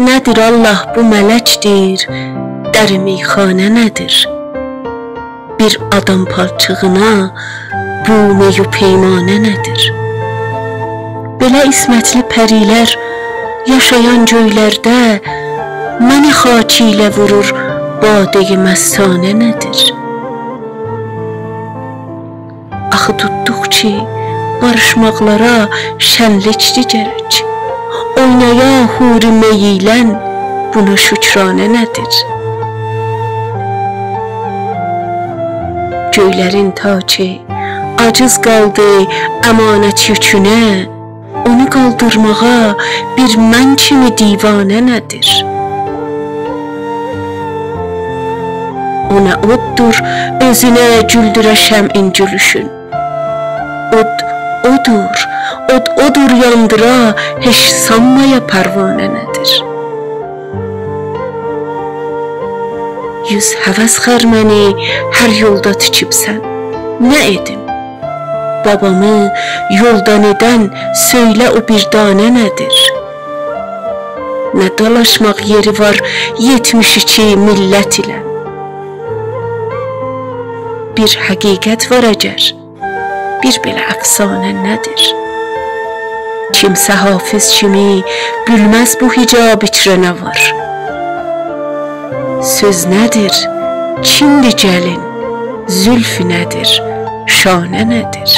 Nədir Allah bu mələkdir, dəri meyxanə nədir? Bir adam palçığına bu meyu peymanə nədir? Belə ismətli pərilər yaşayan göylərdə məni xaki ilə vurur badeyi məstanə nədir? Axı tutduq ki, barışmaqlara şənlikdi gərək. Oynaya huri meyilən buna şükranə nədir? Göylərin ta ki aciz qaldı əmanət yükünə, onu qaldırmağa bir mən kimi divanə nədir? O nə oddur özünə güldürə şəmin gülüşün. Odur yandıra heç sanmaya pərvanə nədir? Yüz həvəs xərməni hər yolda tikibsən, nə edim? Babamı yoldan edən söylə o bir danə nədir? Nə dalaşmaq yeri var 72 millət ilə? Bir həqiqət var əgər, bir belə əfsanə nədir? Kimsə hafiz kimi bilməz bu hicab içrə nə var? Söz nədir? Kimdir gəlin? Zülfü nədir? Şanə nədir?